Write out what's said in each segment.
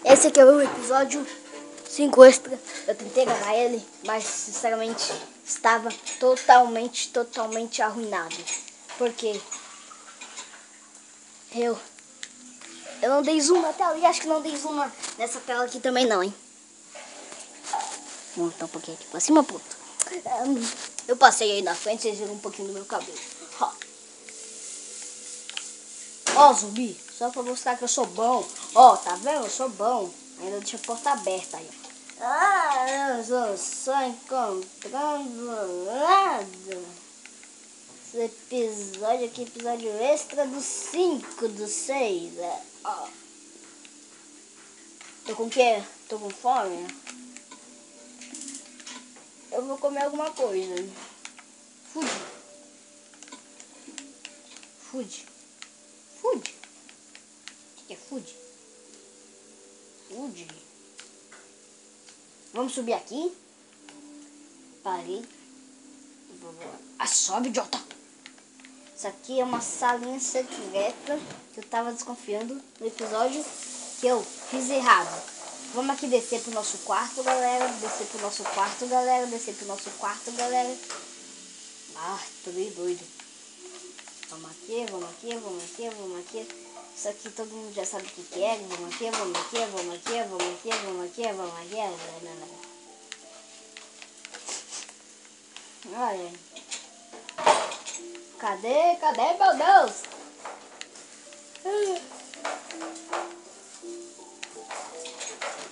Esse aqui é o episódio 5 extra. Eu tentei gravar ele, mas sinceramente estava totalmente arruinado. Porque eu não dei zoom na tela e acho que não dei zoom nessa tela aqui também não, hein. Vou montar um pouquinho aqui pra cima, pronto. Eu passei aí na frente, vocês viram um pouquinho do meu cabelo. Ó, zumbi, só pra mostrar que eu sou bom. Ó, tá vendo? Eu sou bom. Ainda deixa a porta aberta aí. Eu estou só encontrando nada. Esse episódio aqui, episódio extra do 5 do 6. Ó. Tô com o quê? Tô com fome? Eu vou comer alguma coisa. Food. O que é food? Food. Vamos subir aqui. Parei. Sobe, idiota. Isso aqui é uma salinha secreta que eu tava desconfiando no episódio que eu fiz errado. Vamos aqui descer pro nosso quarto, galera. Descer pro nosso quarto, galera. Tô meio doido. Vamos aqui. Isso aqui todo mundo já sabe o que é. Vamos aqui. Olha. Cadê, meu Deus?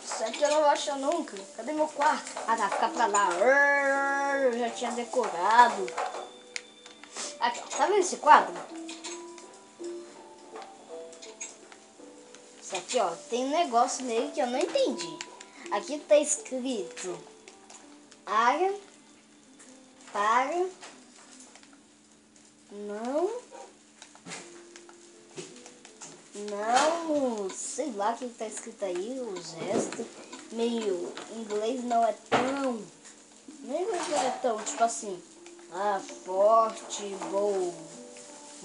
Isso aqui eu não vou achar nunca. Cadê meu quarto? Ah, tá, fica pra lá. Eu já tinha decorado. Aqui, ó, tá vendo esse quadro? Isso aqui, ó, tem um negócio nele que eu não entendi. Aqui tá escrito área para não, sei lá o que tá escrito aí, o gesto, meio inglês não é tão, tipo assim, forte,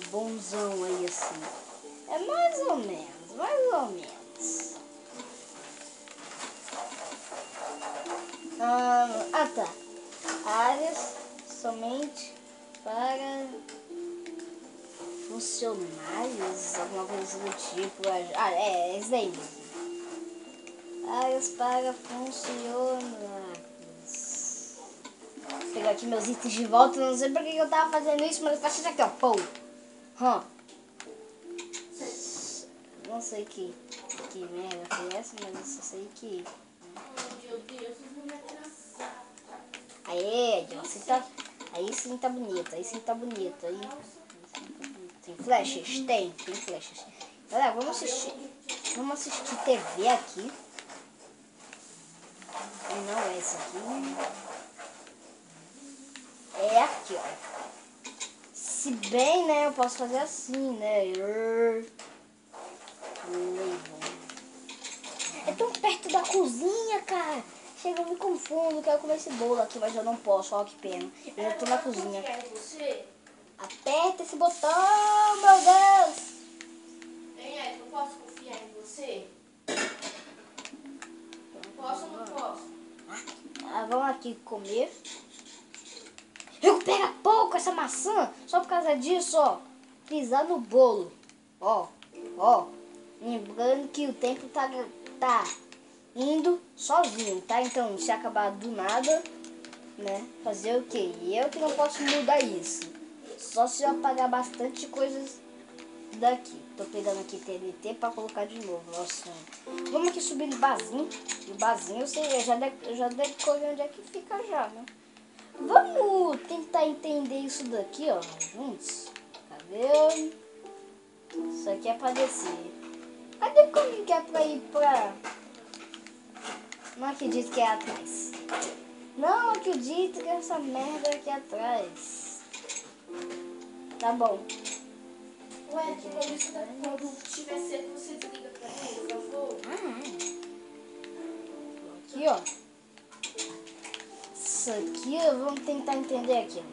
bonzão aí assim, é mais ou menos. Tá, áreas somente para funcionários, alguma coisa do tipo. É isso aí mesmo. Áreas para funcionários. Vou pegar aqui meus itens de volta. Não sei porque eu tava fazendo isso, mas eu faço isso aqui, ó. Pô. Não sei que merda foi essa, mas eu só sei que. Meu Deus, não me atrasar. Aí sim tá bonito. Aí tem flechas? Tem flechas. Galera, vamos assistir TV aqui. Não é esse aqui. É aqui, ó. Se bem, né, eu posso fazer assim, né? É tão perto da cozinha, cara. Chega, eu me confundo, quero comer esse bolo aqui, mas eu não posso, ó que pena. Eu já tô na cozinha. Aperta esse botão, meu Deus. Ei, eu posso confiar em você? Posso ou não posso? Vamos aqui comer. Recupera pouco essa maçã, só por causa disso, ó. Pisar no bolo. Ó. Lembrando que o tempo tá indo sozinho, tá? Então, se acabar do nada, né? Fazer o quê? E eu que não posso mudar isso. Só se eu apagar bastante coisas daqui. Tô pegando aqui TNT pra colocar de novo. Nossa. Vamos aqui subir no barzinho. No barzinho eu sei, eu já decorei onde é que fica já, né? Vamos tentar entender isso daqui, ó, juntos. Cadê? Isso aqui é pra descer. Cadê como que é pra ir pra... Não acredito que é atrás. Não acredito que é essa merda aqui atrás. Tá bom. Ué, quando tiver cedo, você desliga pra mim, por favor. Aqui, ó. Isso aqui, vamos tentar entender aqui.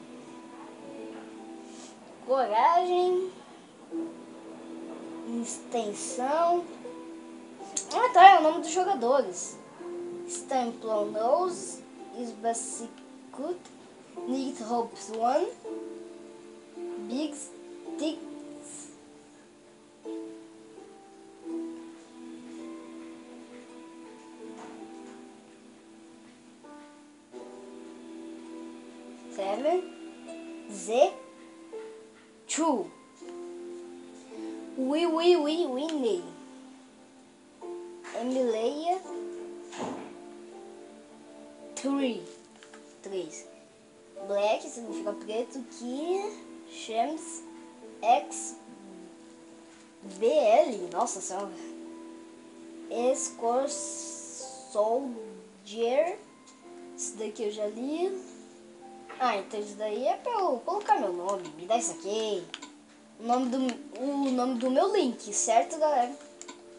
Coragem. Extensão. Ah, tá, é o nome dos jogadores. Stamplonose, Isbasicut, Nick Hopes One, Big Sticks, Seven, Z, Two, Winnie, Emileia, Three, 3. Black significa preto, Key, Shams, X, BL, nossa senhora, Escor Soldier, isso daqui eu já li. Ah, então isso daí é pra eu colocar meu nome, me dá isso aqui. O nome do meu link, certo, galera?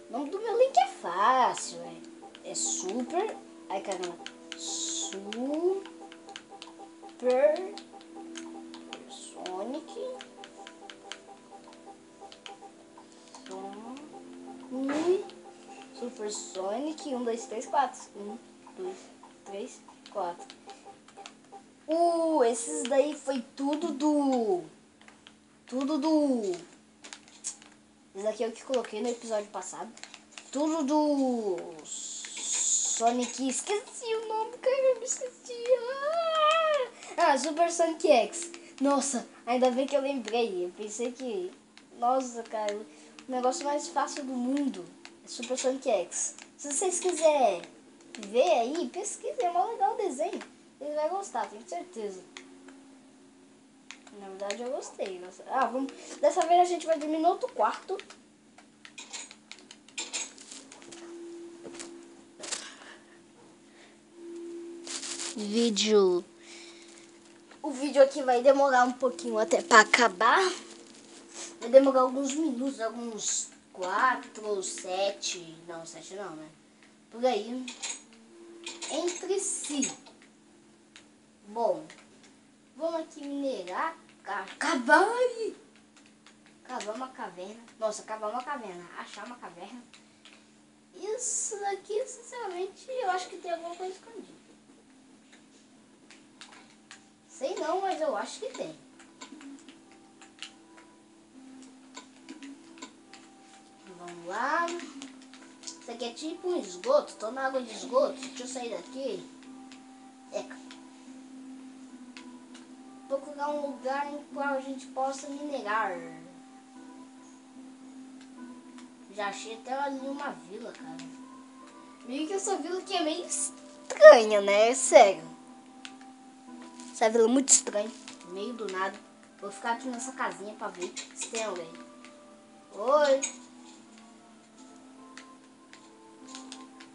O nome do meu link é fácil, é super... Ai, caramba. Super Sonic Super Sonic 1, 2, 3, 4. 1, 2, 3, 4. Esses daí foi tudo do... Esse daqui é o que coloquei no episódio passado. Tudo do Sonic. Esqueci o nome, caramba, esqueci. Super Sonic X. Nossa, ainda bem que eu lembrei. Eu pensei que... Nossa, cara, o negócio mais fácil do mundo é Super Sonic X. Se vocês quiserem ver aí, pesquisem, é mó legal o desenho. Vocês vão gostar, tenho certeza. Na verdade, eu gostei. Vamos... Dessa vez a gente vai dormir no outro quarto. O vídeo aqui vai demorar um pouquinho até pra acabar. Vai demorar alguns minutos, alguns 4, 7... Não, 7 não, né? Por aí. Entre si. Bom, vamos aqui minerar. Cavar uma caverna. Nossa, cavar uma caverna. Achar uma caverna. Isso daqui, sinceramente, eu acho que tem alguma coisa escondida. Sei não, mas eu acho que tem. Vamos lá. Isso aqui é tipo um esgoto. Tô na água de esgoto. Deixa eu sair daqui. Procurar um lugar em qual a gente possa minerar. Já achei até ali uma vila, cara. Meio que essa vila aqui é meio estranha, né? Sério. Essa vila é muito estranha. No meio do nada. Vou ficar aqui nessa casinha pra ver se tem alguém. Oi.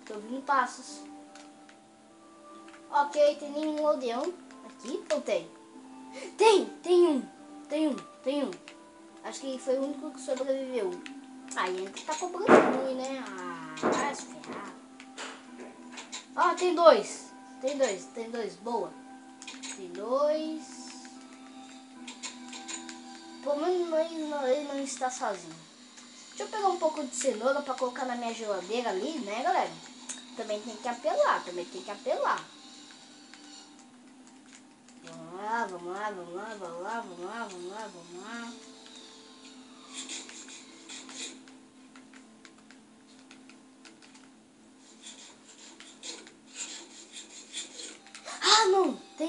Tô ouvindo passos. Ok, tem nenhum aldeão aqui? Ou tem? Tem um. Acho que foi o único que sobreviveu. Aí entra tá cobrando ruim, né? Vai se ferrar. Tem dois. Boa. Tem dois. Pelo menos ele não está sozinho. Deixa eu pegar um pouco de cenoura pra colocar na minha geladeira ali, né, galera? Também tem que apelar. Vamos lá.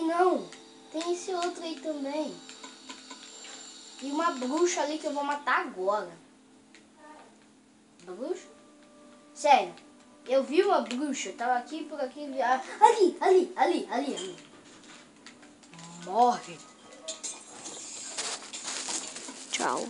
Não. Tem esse outro aí também. E uma bruxa ali que eu vou matar agora. Bruxa? Sério, eu vi uma bruxa. Tava aqui, por aqui. Ali. Morre. Tchau.